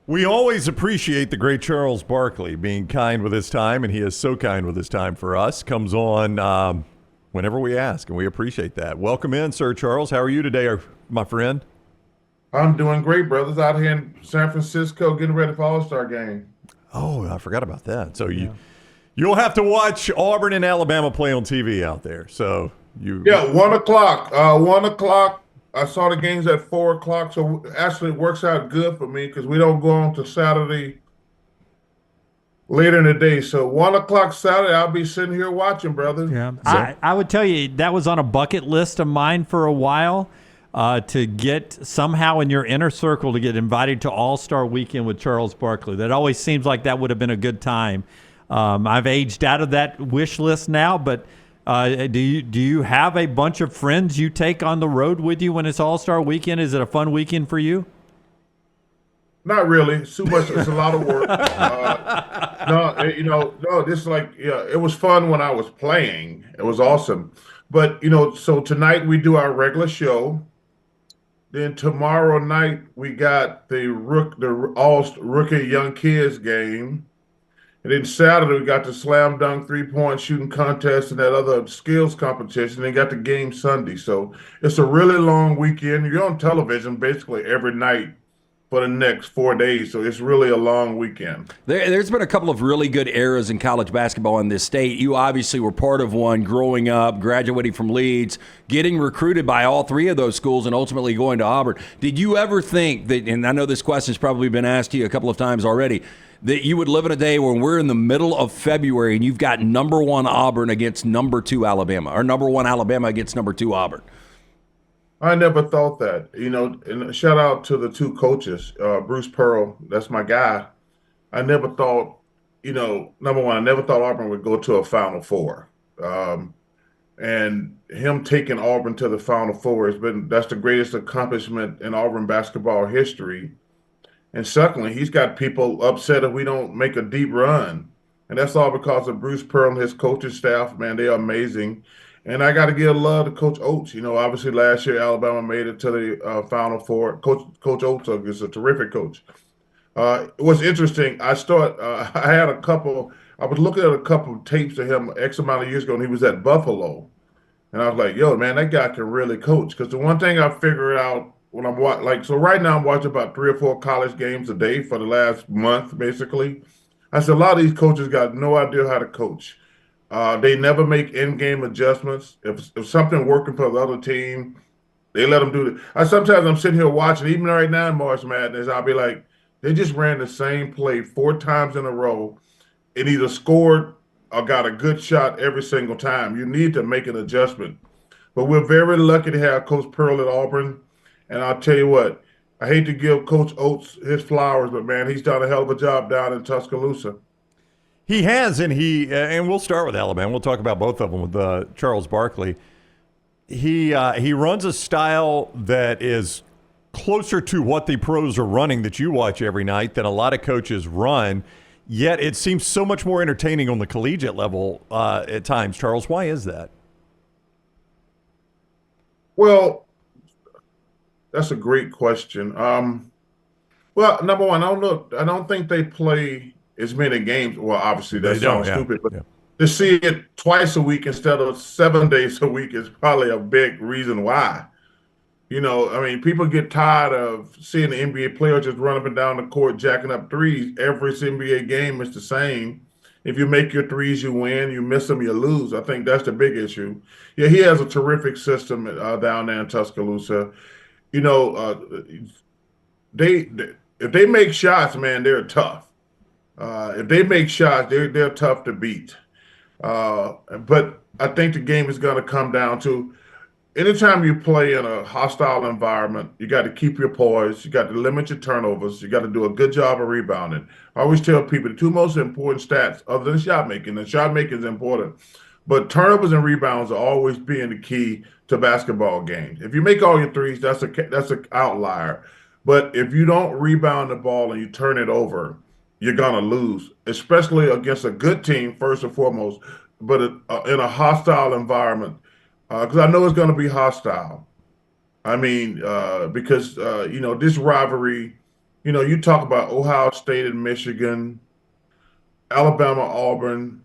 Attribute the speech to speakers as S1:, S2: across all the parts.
S1: We always appreciate the great Charles Barkley being kind with his time, and he is so kind with his time for us. Comes on whenever we ask, and we appreciate that. Welcome in, Sir Charles. How are you today, my friend?
S2: I'm doing great, brothers. Out here in San Francisco, getting ready for All-Star game.
S1: Oh, I forgot about that. So you'll have to watch Auburn and Alabama play on TV out there. So
S2: 1 o'clock. 1 o'clock. I saw the games at 4 o'clock, so actually it works out good for me because we don't go on to Saturday later in the day. So 1 o'clock Saturday, I'll be sitting here watching, brother.
S3: Yeah, I would tell you that was on a bucket list of mine for a while. To get somehow in your inner circle to get invited to All-Star Weekend with Charles Barkley. That always seems like that would have been a good time. I've aged out of that wish list now, but do you have a bunch of friends you take on the road with you when it's All-Star Weekend? Is it a fun weekend for you?
S2: Not really. It's too much. It's a lot of work. It was fun when I was playing. It was awesome. But, so tonight we do our regular show. Then tomorrow night we got the All-Rookie Young Kids game. And then Saturday we got the slam dunk 3-point shooting contest and that other skills competition. Then got the game Sunday. So it's a really long weekend. You're on television basically every night for the next 4 days. So it's really a long weekend.
S4: There's been a couple of really good eras in college basketball in this state. You obviously were part of one growing up, graduating from Leeds, getting recruited by all three of those schools, and ultimately going to Auburn. Did you ever think that, and I know this question's probably been asked to you a couple of times already, that you would live in a day when we're in the middle of February and you've got number 1 Auburn against number 2 Alabama, or number 1 Alabama against number 2 Auburn?
S2: I never thought that, and shout out to the two coaches, Bruce Pearl, that's my guy. I never thought, number one, I never thought Auburn would go to a Final Four. And him taking Auburn to the Final Four that's the greatest accomplishment in Auburn basketball history. And secondly, he's got people upset if we don't make a deep run. And that's all because of Bruce Pearl and his coaching staff. Man, they are amazing. And I got to give love to Coach Oates. Obviously last year Alabama made it to the Final Four. Coach Oates is a terrific coach. It was interesting. I was looking at a couple of tapes of him X amount of years ago, and he was at Buffalo. And I was like, yo, man, that guy can really coach. Because the one thing I figured out when I'm watching, so right now I'm watching about 3 or 4 college games a day for the last month, basically. I said, a lot of these coaches got no idea how to coach. They never make in-game adjustments. If something working for the other team, they let them do it. Sometimes I'm sitting here watching, even right now in March Madness, I'll be like, they just ran the same play 4 times in a row and either scored or got a good shot every single time. You need to make an adjustment. But we're very lucky to have Coach Pearl at Auburn. And I'll tell you what, I hate to give Coach Oates his flowers, but, man, he's done a hell of a job down in Tuscaloosa.
S1: He has, and we'll start with Alabama. We'll talk about both of them with Charles Barkley. He runs a style that is closer to what the pros are running that you watch every night than a lot of coaches run, yet it seems so much more entertaining on the collegiate level at times. Charles, why is that?
S2: Well, that's a great question. Well, number one, I don't think they play as many games. Well, obviously that sounds stupid, but to see it twice a week instead of 7 days a week is probably a big reason why. People get tired of seeing the NBA players just run up and down the court jacking up threes. Every NBA game is the same. If you make your threes, you win. You miss them, you lose. I think that's the big issue. Yeah, he has a terrific system down there in Tuscaloosa. If they make shots, man, they're tough. If they make shots, they're tough to beat. But I think the game is going to come down to anytime you play in a hostile environment, you got to keep your poise. You got to limit your turnovers. You got to do a good job of rebounding. I always tell people the 2 most important stats other than shot making, and shot making is important, but turnovers and rebounds are always being the key to basketball games. If you make all your threes, that's an outlier. But if you don't rebound the ball and you turn it over, you're going to lose, especially against a good team, first and foremost, but in a hostile environment, because I know it's going to be hostile. Because, this rivalry You talk about Ohio State and Michigan, Alabama, Auburn.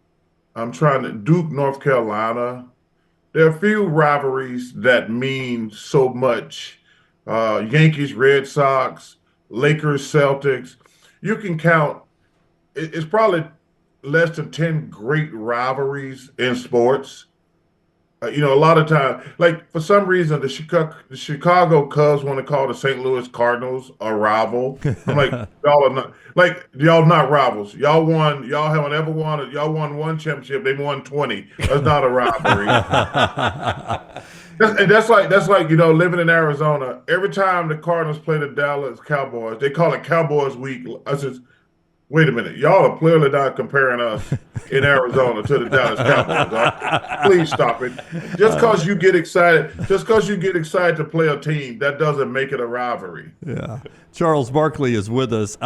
S2: I'm trying to Duke, North Carolina. There are a few rivalries that mean so much. Yankees, Red Sox, Lakers, Celtics. You can count, it's probably less than 10 great rivalries in sports. A lot of time, like for some reason, the Chicago Cubs want to call the St. Louis Cardinals a rival. I'm like, y'all not rivals. Y'all haven't ever won. Y'all won one championship. They won 20. That's not a rivalry. That's like living in Arizona. Every time the Cardinals play the Dallas Cowboys, they call it Cowboys Week. I says, wait a minute, y'all are clearly not comparing us in Arizona to the Dallas Cowboys. Please stop it. Just because you get excited to play a team, that doesn't make it a rivalry.
S3: Yeah. Charles Barkley is with us.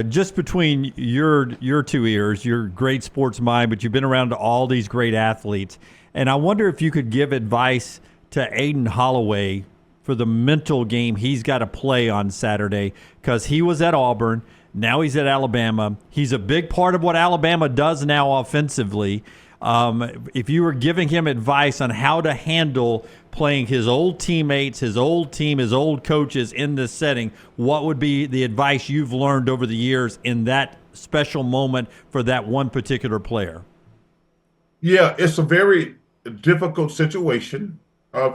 S3: Just between your two ears, you're a great sports mind, but you've been around all these great athletes. And I wonder if you could give advice to Aden Holloway for the mental game he's got to play on Saturday, because he was at Auburn. Now he's at Alabama. He's a big part of what Alabama does now offensively. If you were giving him advice on how to handle playing his old teammates, his old team, his old coaches in this setting, what would be the advice you've learned over the years in that special moment for that one particular player?
S2: Yeah, it's a very difficult situation,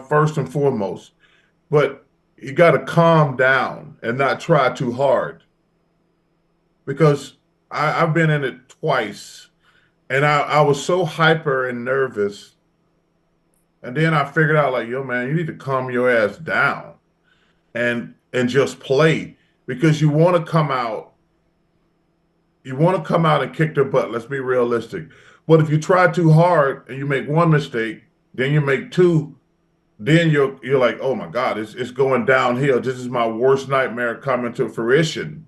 S2: first and foremost, but you got to calm down and not try too hard, because I've been in it twice, and I was so hyper and nervous. And then I figured out, like, yo, man, you need to calm your ass down and just play, because you want to come out and kick their butt. Let's be realistic. But if you try too hard and you make one mistake, then you make two, then you're like, oh my God, it's going downhill. This is my worst nightmare coming to fruition.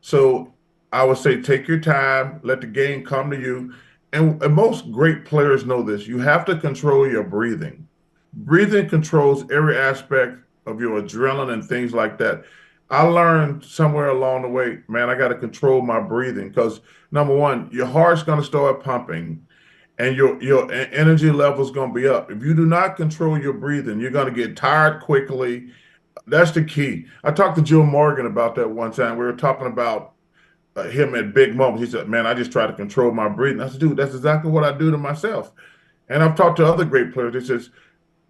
S2: So I would say take your time, let the game come to you. And most great players know this. You have to control your breathing. Breathing controls every aspect of your adrenaline and things like that. I learned somewhere along the way, man, I got to control my breathing, because number one, your heart's going to start pumping and your energy level's going to be up. If you do not control your breathing, you're going to get tired quickly. That's the key. I talked to Joe Morgan about that one time. We were talking about him at big moments. He said, man, I just try to control my breathing. I said, dude, that's exactly what I do to myself. And I've talked to other great players. They says,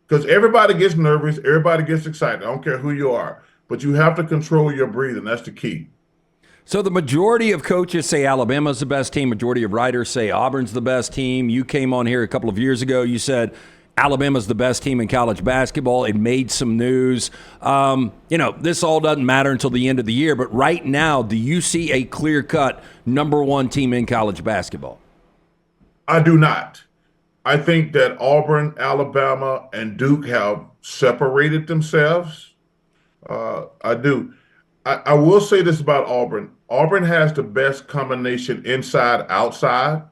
S2: because everybody gets nervous, everybody gets excited. I don't care who you are, but you have to control your breathing. That's the key.
S4: So the majority of coaches say Alabama's the best team. Majority of writers say Auburn's the best team. You came on here a couple of years ago. You said Alabama's the best team in college basketball. It made some news. This all doesn't matter until the end of the year. But right now, do you see a clear-cut number one team in college basketball?
S2: I do not. I think that Auburn, Alabama, and Duke have separated themselves. I do. I will say this about Auburn. Auburn has the best combination inside, outside.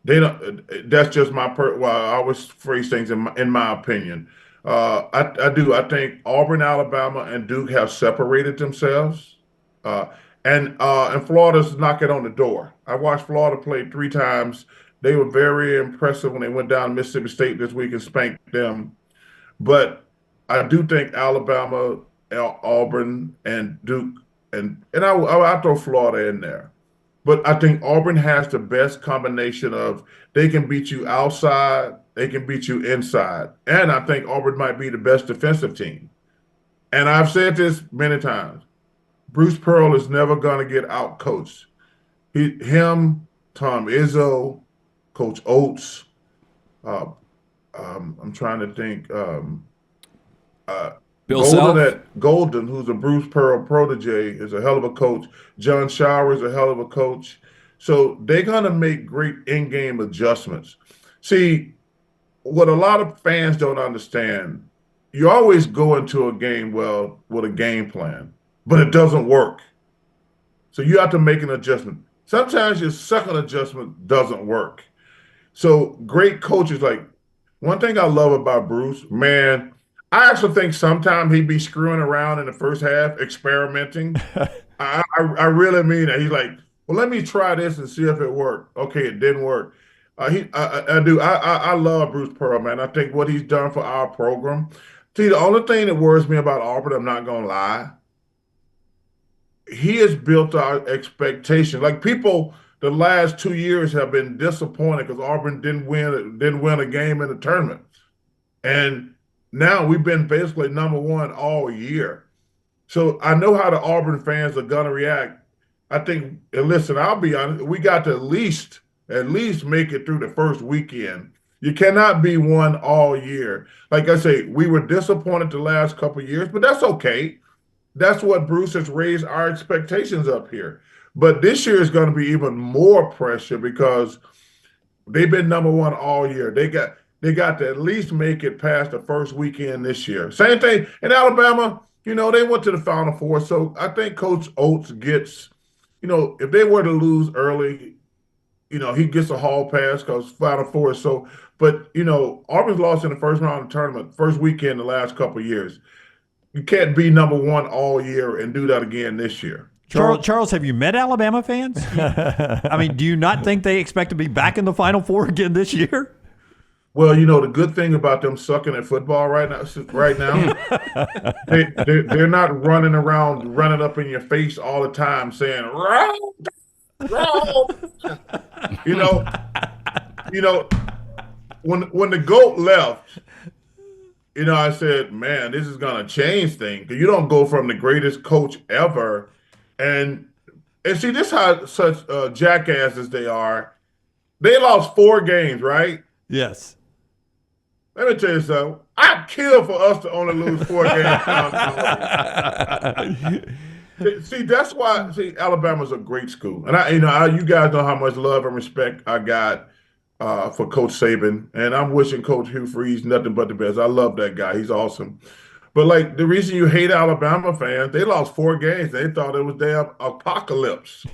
S2: They don't. That's just well, I always phrase things in my opinion. I do. I think Auburn, Alabama, and Duke have separated themselves, and Florida's knocking on the door. I watched Florida play 3 times. They were very impressive when they went down to Mississippi State this week and spanked them. But I do think Alabama, Auburn, and Duke, and I throw Florida in there. But I think Auburn has the best combination of they can beat you outside, they can beat you inside. And I think Auburn might be the best defensive team. And I've said this many times. Bruce Pearl is never going to get out-coached. Him, Tom Izzo, Coach Oates, I'm trying to think,
S4: Bill Self?
S2: Golden, who's a Bruce Pearl protege, is a hell of a coach. John Shower is a hell of a coach. So they're going to make great in-game adjustments. See, what a lot of fans don't understand, you always go into a game, well, with a game plan, but it doesn't work. So you have to make an adjustment. Sometimes your second adjustment doesn't work. So great coaches, like, one thing I love about Bruce, man, I actually think sometimes he'd be screwing around in the first half, experimenting. I really mean that. He's like, well, let me try this and see if it worked. Okay, it didn't work. I love Bruce Pearl, man. I think what he's done for our program. See, the only thing that worries me about Auburn, I'm not gonna lie, he has built our expectations. Like people, the last 2 years have been disappointed because Auburn didn't win a game in the tournament, and now we've been basically number one all year. So I know how the Auburn fans are gonna react. I think, and listen, I'll be honest, we got to at least make it through the first weekend. You cannot be one all year. Like I say, we were disappointed the last couple of years, but that's okay. That's what Bruce has raised our expectations up here. But this year is going to be even more pressure because they've been number one all year. They got to at least make it past the first weekend this year. Same thing in Alabama. They went to the Final Four. So I think Coach Oates gets, if they were to lose early, he gets a hall pass because Final Four is so. But, Auburn's lost in the first round of the tournament, first weekend the last couple of years. You can't be number one all year and do that again this year.
S3: Charles, have you met Alabama fans? I mean, do you not think they expect to be back in the Final Four again this year?
S2: Well, the good thing about them sucking at football right now, they're not running around, running up in your face all the time saying, "Roll, roll." When the GOAT left, I said, man, this is going to change things. You don't go from the greatest coach ever. And see, this is how such jackasses they are. They lost 4 games, right?
S3: Yes.
S2: Let me tell you something. I'd kill for us to only lose 4 games. See, that's why. See, Alabama's a great school, and you guys know how much love and respect I got for Coach Saban, and I'm wishing Coach Hugh Freeze nothing but the best. I love that guy; he's awesome. But like the reason you hate Alabama fans, they lost 4 games. They thought it was damn apocalypse.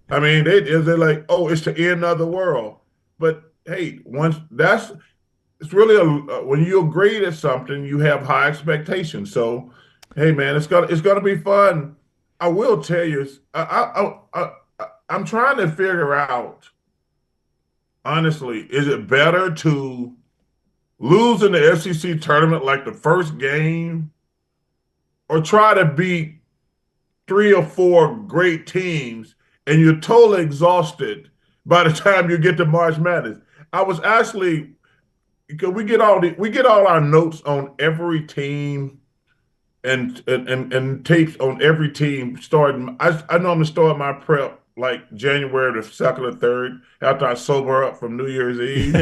S2: I mean, they're like, oh, it's the end of the world. But hey, it's really when you're great at something, you have high expectations. So, hey, man, it's gonna be fun. I will tell you, I'm trying to figure out, honestly, is it better to lose in the SEC tournament like the first game, or try to beat 3 or 4 great teams and you're totally exhausted by the time you get to March Madness? I was actually, because we get all our notes on every team and tapes on every team starting. I normally start my prep like January the 2nd or 3rd after I sober up from New Year's Eve.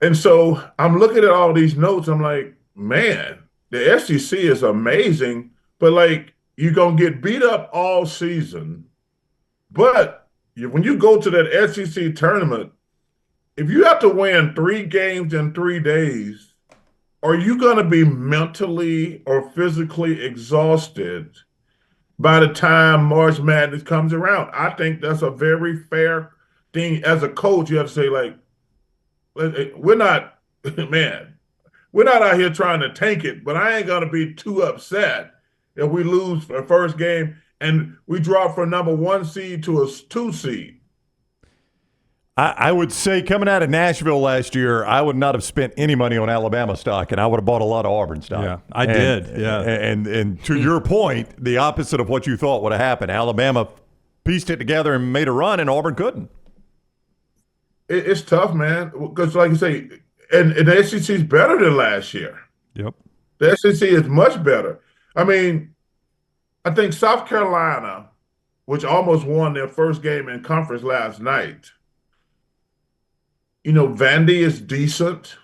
S2: And so I'm looking at all these notes. I'm like, man, the SEC is amazing, but like you're going to get beat up all season. But when you go to that SEC tournament, if you have to win 3 games in 3 days, are you going to be mentally or physically exhausted by the time March Madness comes around? I think that's a very fair thing. As a coach, you have to say, like, we're not out here trying to tank it, but I ain't going to be too upset if we lose the first game and we drop from number 1 seed to a 2 seed.
S1: I would say coming out of Nashville last year, I would not have spent any money on Alabama stock, and I would have bought a lot of Auburn stock.
S3: Yeah, I did. Yeah,
S1: and to your point, the opposite of what you thought would have happened. Alabama pieced it together and made a run, and Auburn couldn't.
S2: It's tough, man, because like you say, and the SEC is better than last year.
S3: Yep,
S2: the SEC is much better. I mean, I think South Carolina, which almost won their first game in conference last night. Vandy is decent.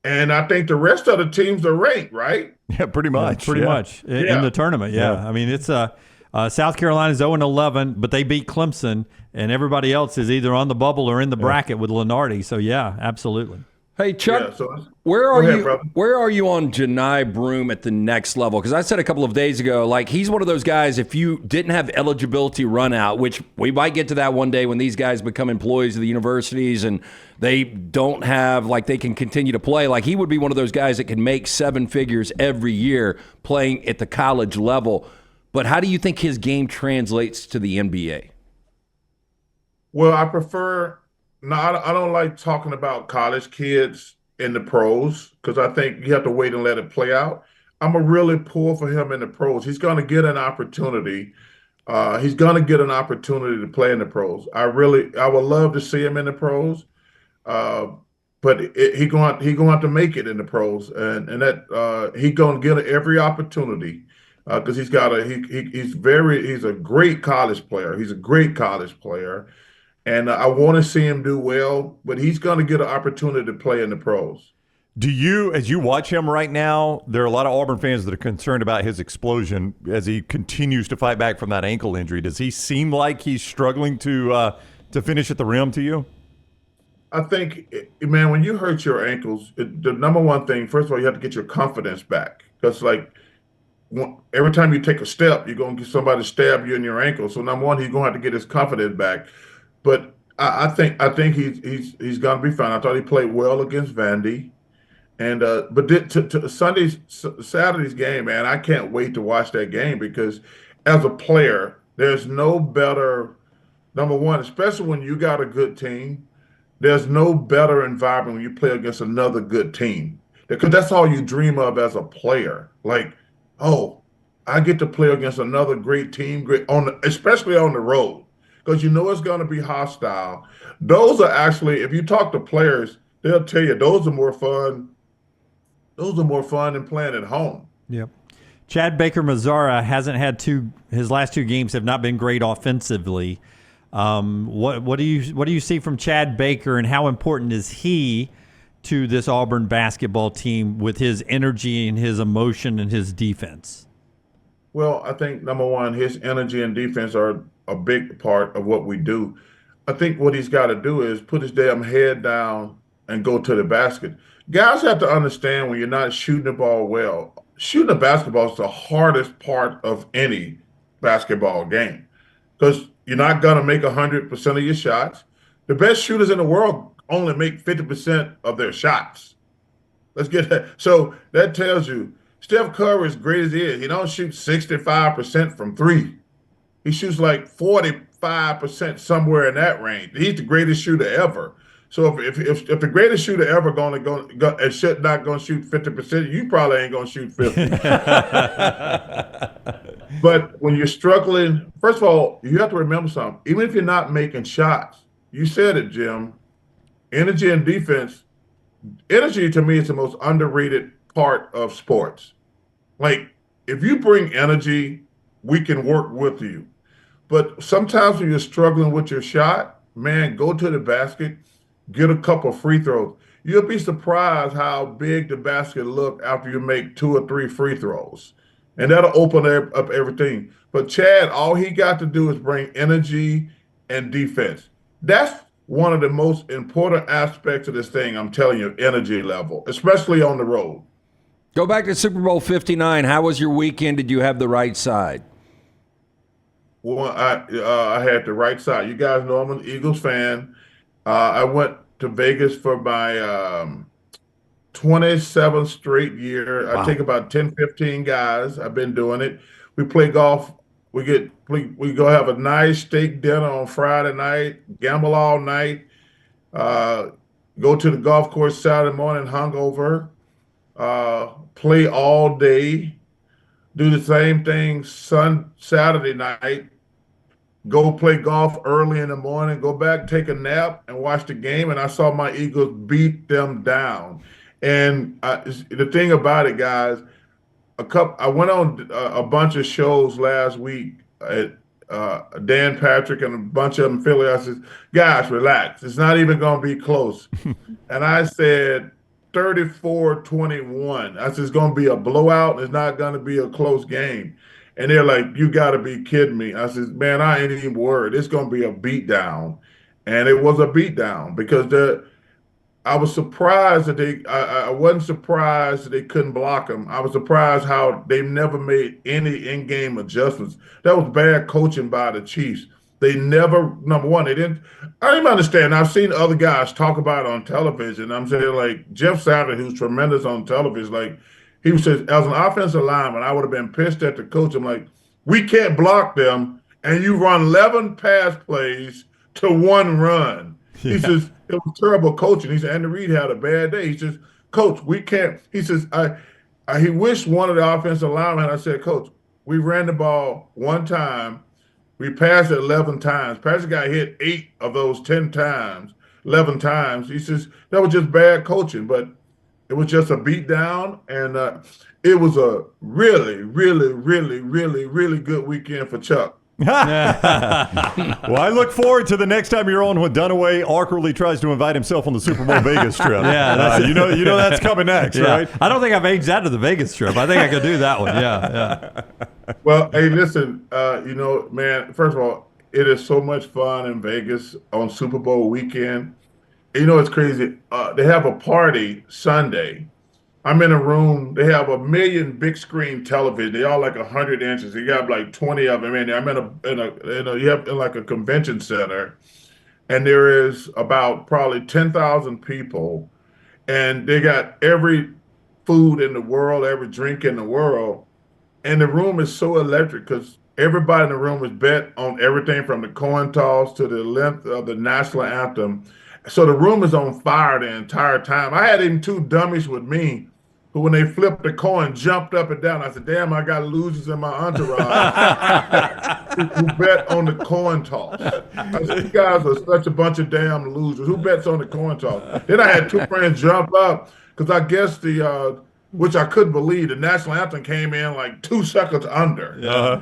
S2: And I think the rest of the teams are ranked, right?
S1: Yeah, pretty much.
S3: Pretty much in the tournament, yeah. I mean, it's South Carolina's 0-11, but they beat Clemson, and everybody else is either on the bubble or in the bracket with Lenardi. So, yeah, absolutely.
S4: Hey Chuck,
S2: Yeah, so
S4: where
S2: go
S4: are
S2: ahead,
S4: you?
S2: brother.
S4: Where are you on Janai Broome at the next level? Because I said a couple of days ago, like he's one of those guys. If you didn't have eligibility run out, which we might get to that one day when these guys become employees of the universities and they don't have like they can continue to play. Like he would be one of those guys that can make seven figures every year playing at the college level. But how do you think his game translates to the NBA?
S2: Well, I prefer. No, I don't like talking about college kids in the pros because I think you have to wait and let it play out. I'm a really pull for him in the pros. He's going to get an opportunity. He's going to get an opportunity to play in the pros. I would love to see him in the pros. Uh, but he going to have to make it in the pros, and that he going to get every opportunity because he's a great college player. He's a great college player, and I want to see him do well. But he's going to get an opportunity to play in the pros.
S1: Do you, as you watch him right now, there are a lot of Auburn fans that are concerned about his explosion as he continues to fight back from that ankle injury. Does he seem like he's struggling to finish at the rim to you?
S2: I think, man, when you hurt your ankles, the number one thing, first of all, you have to get your confidence back. Because, like, every time you take a step, you're going to get somebody to stab you in your ankle. So, number one, he's going to have to get his confidence back. But I think he's going to be fine. I thought he played well against Vandy. And but to Saturday's game, man, I can't wait to watch that game because as a player, there's no better, number one, especially when you got a good team. There's no better environment when you play against another good team because that's all you dream of as a player. Like, oh, I get to play against another great team, especially on the road, because you know it's going to be hostile. Those are actually, if you talk to players, they'll tell you those are more fun. Those are more fun than playing at home.
S3: Yep. Chad Baker-Mazara hasn't had his last two games have not been great offensively. What do you see from Chad Baker, and how important is he to this Auburn basketball team with his energy and his emotion and his defense?
S2: Well, I think number one, his energy and defense are a big part of what we do. I think what he's got to do is put his damn head down and go to the basket. Guys have to understand when you're not shooting the ball well, shooting a basketball is the hardest part of any basketball game because you're not going to make 100% of your shots. The best shooters in the world only make 50% of their shots. Let's get that. So that tells you Steph Curry, as great as he is, he don't shoot 65% from three. He shoots like 45%, somewhere in that range. He's the greatest shooter ever. So if the greatest shooter ever going to go and not going to shoot 50%, you probably ain't going to shoot 50. But when you're struggling, first of all, you have to remember something. Even if you're not making shots, you said it, Jim. Energy and defense. Energy to me is the most underrated part of sports. Like if you bring energy, we can work with you. But sometimes when you're struggling with your shot, man, go to the basket. Get a couple free throws. You'll be surprised how big the basket look after you make 2 or 3 free throws. And that'll open up everything. But Chad, all he got to do is bring energy and defense. That's one of the most important aspects of this thing, I'm telling you, energy level, especially on the road.
S4: Go back to Super Bowl 59. How was your weekend? Did you have the right side?
S2: Well, I had the right side. You guys know I'm an Eagles fan. I went to Vegas for my 27th straight year.
S4: Wow.
S2: I take about 10, 15 guys. I've been doing it. We play golf. We go have a nice steak dinner on Friday night, gamble all night, go to the golf course Saturday morning, hungover, play all day, do the same thing Saturday night, go play golf early in the morning, go back, take a nap, and watch the game. And I saw my Eagles beat them down. And the thing about it, guys, I went on a bunch of shows last week at Dan Patrick and a bunch of them in Philly. I said, guys, relax. It's not even going to be close. And I said 34-21. I said, it's going to be a blowout. It's not going to be a close game. And they're like, you got to be kidding me. I said, man, I ain't even worried. It's going to be a beatdown. And it was a beatdown because I was surprised that I wasn't surprised that they couldn't block him. I was surprised how they never made any in-game adjustments. That was bad coaching by the Chiefs. They never, number one, they didn't. I don't even understand. I've seen other guys talk about it on television. I'm saying, like, Jeff Saturday, who's tremendous on television, like, he says, as an offensive lineman, I would have been pissed at the coach. I'm like, we can't block them, and you run 11 pass plays to one run. He says, it was terrible coaching. He said, Andy Reid had a bad day. He says, Coach, we can't. He says, he wished one of the offensive linemen. I said, Coach, we ran the ball one time. We passed it 11 times. Patrick got hit 8 of those 10 times, 11 times. He says, that was just bad coaching, but it was just a beat down. And it was a really, really, really, really, really good weekend for Chuck.
S1: Well, I look forward to the next time you're on when Dunaway awkwardly tries to invite himself on the Super Bowl Vegas trip.
S3: Yeah,
S1: you know that's coming next, right?
S3: I don't think I've aged out of the Vegas trip. I think I could do that one. Yeah.
S2: Well, hey, listen, man, first of all, it is so much fun in Vegas on Super Bowl weekend. It's crazy. They have a party Sunday. I'm in a room. They have 1 million big screen television. They all like 100 inches. You got like 20 of them in there. I'm in like a convention center, and there is about probably 10,000 people, and they got every food in the world, every drink in the world, and the room is so electric because everybody in the room is bet on everything from the coin toss to the length of the national anthem. So the room is on fire the entire time. I had even 2 dummies with me who, when they flipped the coin, jumped up and down. I said, damn, I got losers in my entourage who bet on the coin toss. I said, you guys are such a bunch of damn losers. Who bets on the coin toss? Then I had 2 friends jump up because I guess which I couldn't believe, the national anthem came in like 2 seconds under.
S1: Uh-huh.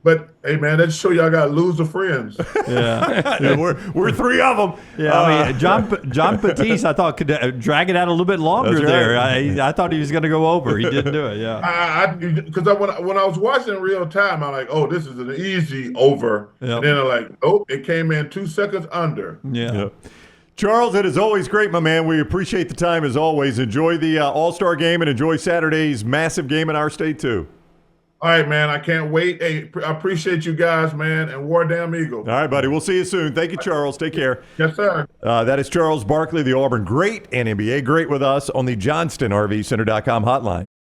S2: But hey, man, that just show y'all got loser friends.
S3: Yeah.
S1: we're 3 of them.
S3: Yeah, I mean, John Batiste, I thought could drag it out a little bit longer there. I thought he was going to go over. He didn't do it. Yeah.
S2: Because when I was watching in real time, I'm like, oh, this is an easy over.
S3: Yep.
S2: And then I'm like, oh, it came in 2 seconds under.
S3: Yeah.
S1: Yep. Charles, it is always great, my man. We appreciate the time as always. Enjoy the All-Star game and enjoy Saturday's massive game in our state too.
S2: All right, man. I can't wait. Hey, I appreciate you guys, man. And War Damn Eagle.
S1: All right, buddy. We'll see you soon. Thank you, Charles. Take care.
S2: Yes, sir.
S1: That is Charles Barkley, the Auburn great and NBA great with us on the JohnstonRVCenter.com hotline.